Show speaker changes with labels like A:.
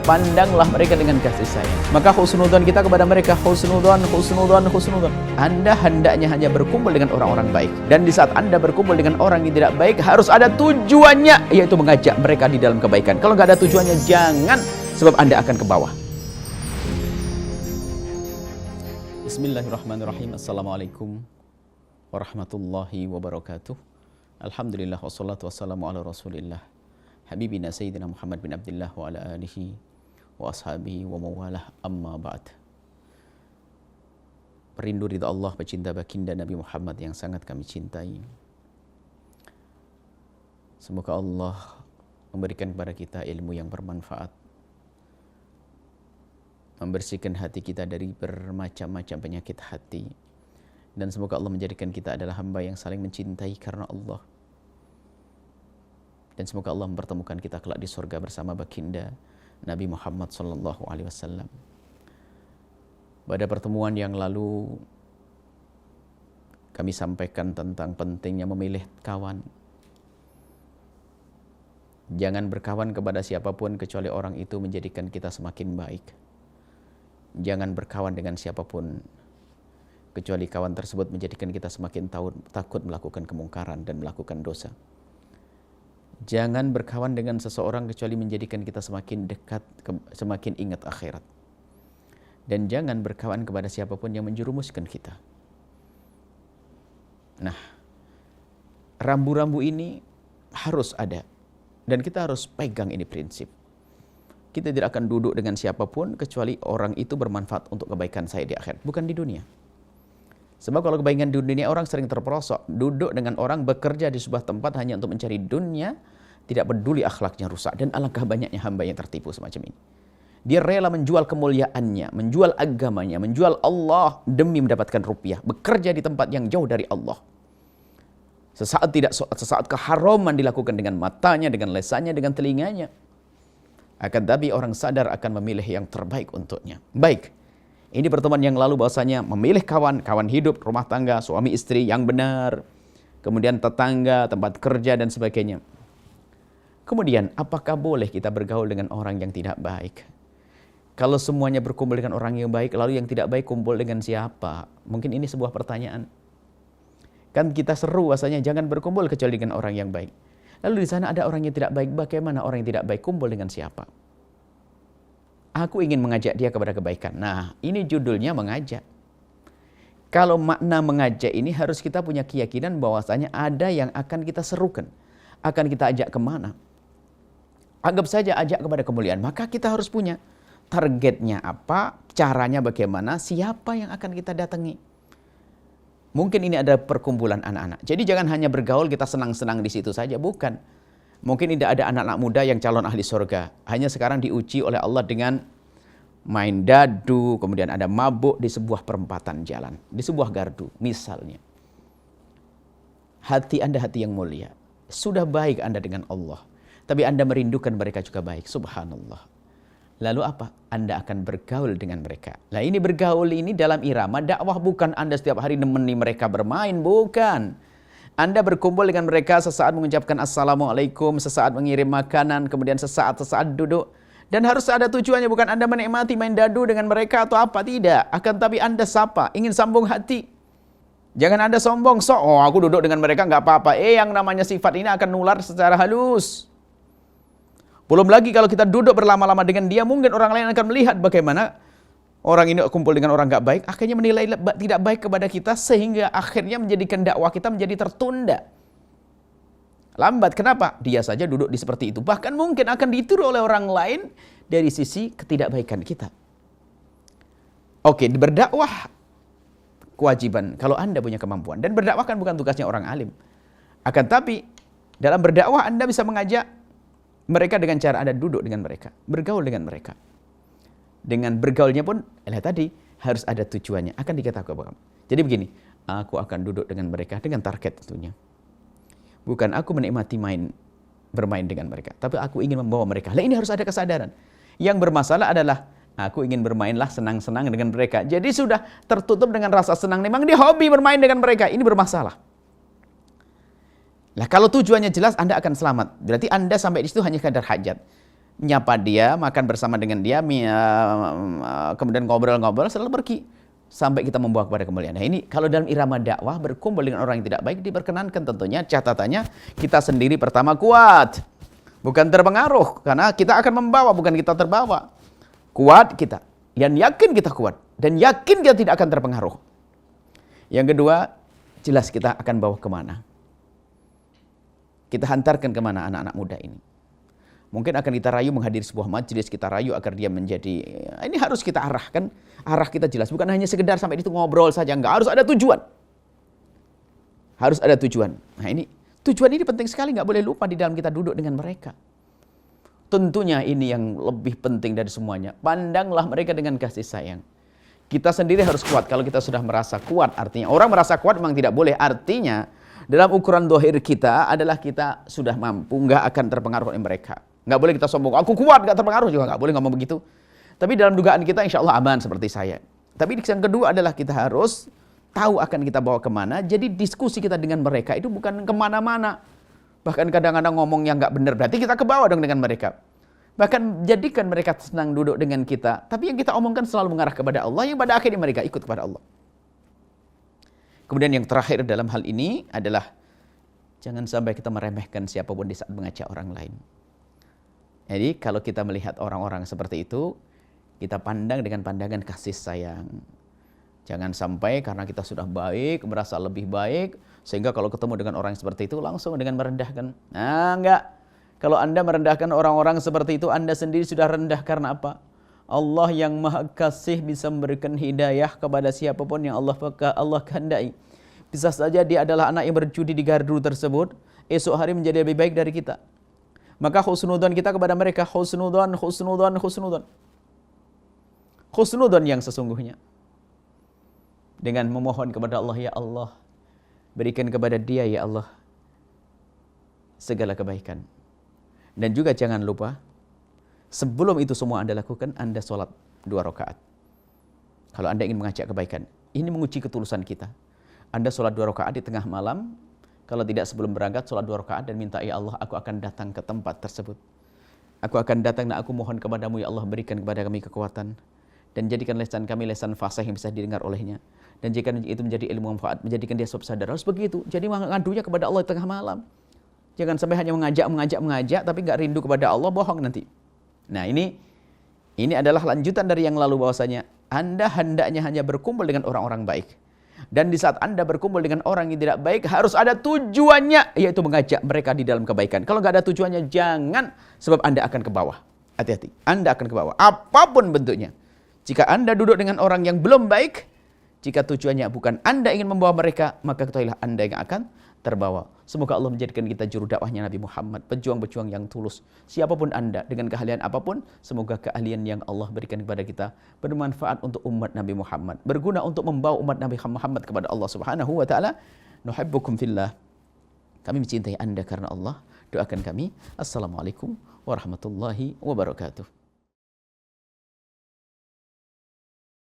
A: pandanglah mereka dengan kasih sayang. Maka husnudzon kita kepada mereka, husnudzon. Anda hendaknya hanya berkumpul dengan orang-orang baik. Dan di saat Anda berkumpul dengan orang yang tidak baik, harus ada tujuannya, yaitu mengajak mereka di dalam kebaikan. Kalau nggak ada tujuannya, jangan, sebab Anda akan ke bawah. Bismillahirrahmanirrahim. Assalamualaikum warahmatullahi wabarakatuh. Alhamdulillah wassalatu wassalamu ala rasulillah Habibina Sayyidina Muhammad bin Abdullah wa ala alihi wa ashabihi wa mawalah, amma ba'd. Perindu ridha Allah, pecinta baginda Nabi Muhammad yang sangat kami cintai, semoga Allah memberikan kepada kita ilmu yang bermanfaat, membersihkan hati kita dari bermacam-macam penyakit hati, dan semoga Allah menjadikan kita adalah hamba yang saling mencintai karena Allah. Dan semoga Allah mempertemukan kita kelak di surga bersama baginda Nabi Muhammad SAW. Pada pertemuan yang lalu kami sampaikan tentang pentingnya memilih kawan. Jangan berkawan kepada siapapun kecuali orang itu menjadikan kita semakin baik. Jangan berkawan dengan siapapun kecuali kawan tersebut menjadikan kita semakin takut melakukan kemungkaran dan melakukan dosa. Jangan berkawan dengan seseorang kecuali menjadikan kita semakin dekat, semakin ingat akhirat. Dan jangan berkawan kepada siapapun yang menjerumuskan kita. Nah, rambu-rambu ini harus ada. Dan kita harus pegang ini prinsip. Kita tidak akan duduk dengan siapapun kecuali orang itu bermanfaat untuk kebaikan saya di akhirat, bukan di dunia. Sebab kalau kebaikan di dunia, orang sering terperosok. Duduk dengan orang, bekerja di sebuah tempat hanya untuk mencari dunia, tidak peduli akhlaknya rusak. Dan alangkah banyaknya hamba yang tertipu semacam ini. Dia rela menjual kemuliaannya, menjual agamanya, menjual Allah demi mendapatkan rupiah. Bekerja di tempat yang jauh dari Allah. Sesaat keharaman dilakukan dengan matanya, dengan lesannya, dengan telinganya. Akan tapi orang sadar akan memilih yang terbaik untuknya. Baik. Ini pertemuan yang lalu bahwasanya memilih kawan hidup, rumah tangga, suami istri yang benar, kemudian tetangga, tempat kerja dan sebagainya. Kemudian apakah boleh kita bergaul dengan orang yang tidak baik? Kalau semuanya berkumpul dengan orang yang baik, lalu yang tidak baik kumpul dengan siapa? Mungkin ini sebuah pertanyaan. Kan kita seru bahwasanya jangan berkumpul kecuali dengan orang yang baik. Lalu di sana ada orang yang tidak baik, bagaimana orang yang tidak baik kumpul dengan siapa? Aku ingin mengajak dia kepada kebaikan. Nah, ini judulnya mengajak. Kalau makna mengajak ini harus kita punya keyakinan bahwasanya ada yang akan kita serukan. Akan kita ajak kemana? Anggap saja ajak kepada kemuliaan. Maka kita harus punya targetnya apa, caranya bagaimana, siapa yang akan kita datangi. Mungkin ini ada perkumpulan anak-anak. Jadi jangan hanya bergaul kita senang-senang di situ saja. Bukan. Mungkin tidak ada anak-anak muda yang calon ahli surga. Hanya sekarang diuji oleh Allah dengan main dadu, kemudian ada mabuk di sebuah perempatan jalan, di sebuah gardu misalnya. Hati Anda hati yang mulia. Sudah baik Anda dengan Allah. Tapi Anda merindukan mereka juga baik. Subhanallah. Lalu apa? Anda akan bergaul dengan mereka. Nah ini bergaul ini dalam irama dakwah, bukan Anda setiap hari nemeni mereka bermain. Bukan. Anda berkumpul dengan mereka sesaat mengucapkan assalamualaikum, sesaat mengirim makanan, kemudian sesaat duduk. Dan harus ada tujuannya, bukan Anda menikmati main dadu dengan mereka atau apa, tidak. Akan tapi Anda sapa, ingin sambung hati. Jangan Anda sombong, aku duduk dengan mereka nggak apa-apa. Yang namanya sifat ini akan nular secara halus. Belum lagi kalau kita duduk berlama-lama dengan dia, mungkin orang lain akan melihat bagaimana orang ini kumpul dengan orang gak baik, akhirnya menilai tidak baik kepada kita, sehingga akhirnya menjadikan dakwah kita menjadi tertunda. Lambat, kenapa? Dia saja duduk di seperti itu. Bahkan mungkin akan ditiru oleh orang lain dari sisi ketidakbaikan kita. Oke, berdakwah kewajiban kalau Anda punya kemampuan. Dan berdakwah kan bukan tugasnya orang alim. Akan tapi, dalam berdakwah Anda bisa mengajak mereka dengan cara Anda duduk dengan mereka, bergaul dengan mereka. Dengan bergaulnya pun, tadi harus ada tujuannya. Akan dikatakan. Jadi begini, aku akan duduk dengan mereka dengan target tentunya. Bukan aku menikmati bermain dengan mereka, tapi aku ingin membawa mereka. Ini harus ada kesadaran. Yang bermasalah adalah aku ingin bermainlah senang-senang dengan mereka. Jadi sudah tertutup dengan rasa senang. Memang dia hobi bermain dengan mereka. Ini bermasalah. Nah, kalau tujuannya jelas, Anda akan selamat. Berarti Anda sampai di situ hanya kadar hajat. nyapa dia, makan bersama dengan dia, kemudian ngobrol-ngobrol, selalu pergi. Sampai kita membawa kepada kemuliaan. Nah ini kalau dalam irama dakwah berkumpul dengan orang yang tidak baik diperkenankan, tentunya catatannya kita sendiri pertama kuat, bukan terpengaruh, karena kita akan membawa, bukan kita terbawa. Kuat kita, dan yakin kita kuat, dan yakin kita tidak akan terpengaruh. Yang kedua, jelas kita akan bawa kemana. Kita hantarkan kemana anak-anak muda ini. Mungkin akan kita rayu menghadiri sebuah majelis, kita rayu agar dia menjadi, ini harus kita arahkan, arah kita jelas. Bukan hanya sekedar sampai itu ngobrol saja, enggak, harus ada tujuan. Harus ada tujuan. Nah ini, tujuan ini penting sekali, enggak boleh lupa di dalam kita duduk dengan mereka. Tentunya ini yang lebih penting dari semuanya. Pandanglah mereka dengan kasih sayang. Kita sendiri harus kuat. Kalau kita sudah merasa kuat, artinya orang merasa kuat memang tidak boleh. Artinya dalam ukuran dohir kita adalah kita sudah mampu, enggak akan terpengaruh oleh mereka. Enggak boleh kita sombong, aku kuat, enggak terpengaruh juga, enggak boleh ngomong begitu. Tapi dalam dugaan kita insya Allah aman seperti saya. Tapi yang kedua adalah kita harus tahu akan kita bawa kemana. Jadi diskusi kita dengan mereka itu bukan kemana-mana. Bahkan kadang-kadang ngomong yang enggak benar, berarti kita ke bawah dong dengan mereka. Bahkan jadikan mereka senang duduk dengan kita. Tapi yang kita omongkan selalu mengarah kepada Allah, yang pada akhirnya mereka ikut kepada Allah. Kemudian yang terakhir dalam hal ini adalah jangan sampai kita meremehkan siapapun di saat mengajak orang lain. Jadi kalau kita melihat orang-orang seperti itu, kita pandang dengan pandangan kasih sayang. Jangan sampai karena kita sudah baik, merasa lebih baik, sehingga kalau ketemu dengan orang seperti itu langsung dengan merendahkan. Nah enggak. Kalau Anda merendahkan orang-orang seperti itu, Anda sendiri sudah rendah karena apa? Allah yang maha kasih bisa memberikan hidayah kepada siapapun yang Allah kehendaki. Bisa saja dia adalah anak yang berjudi di gardu tersebut, esok hari menjadi lebih baik dari kita. Maka husnudon kita kepada mereka, husnudon. Husnudon yang sesungguhnya. Dengan memohon kepada Allah, ya Allah, berikan kepada dia, ya Allah, segala kebaikan. Dan juga jangan lupa, sebelum itu semua Anda lakukan, Anda sholat 2 rakaat. Kalau Anda ingin mengajak kebaikan, ini menguji ketulusan kita. Anda sholat 2 rakaat di tengah malam, kalau tidak sebelum berangkat, sholat 2 rakaat dan minta, ya Allah, aku akan datang ke tempat tersebut. Aku akan datang dan aku mohon kepadamu, ya Allah, berikan kepada kami kekuatan. Dan jadikan lisan kami lisan fasih yang bisa didengar olehnya. Dan jika itu menjadi ilmu manfaat, menjadikan dia sob sadar. Harus begitu. Jadi mengadunya kepada Allah di tengah malam. Jangan sampai hanya mengajak, tapi nggak rindu kepada Allah, bohong nanti. Nah ini adalah lanjutan dari yang lalu, bahwasanya Anda hendaknya hanya berkumpul dengan orang-orang baik. Dan di saat Anda berkumpul dengan orang yang tidak baik, harus ada tujuannya, yaitu mengajak mereka di dalam kebaikan. Kalau nggak ada tujuannya, jangan, sebab Anda akan ke bawah. Hati-hati, Anda akan ke bawah, apapun bentuknya. Jika Anda duduk dengan orang yang belum baik, jika tujuannya bukan Anda ingin membawa mereka, maka ketahuilah Anda yang akan terbawa. Semoga Allah menjadikan kita juru dakwahnya Nabi Muhammad, pejuang-pejuang yang tulus. Siapapun Anda, dengan keahlian apapun, semoga keahlian yang Allah berikan kepada kita bermanfaat untuk umat Nabi Muhammad, berguna untuk membawa umat Nabi Muhammad kepada Allah Subhanahu wa taala. Nuhibbukum fillah. Kami mencintai Anda karena Allah. Doakan kami. Assalamualaikum warahmatullahi wabarakatuh.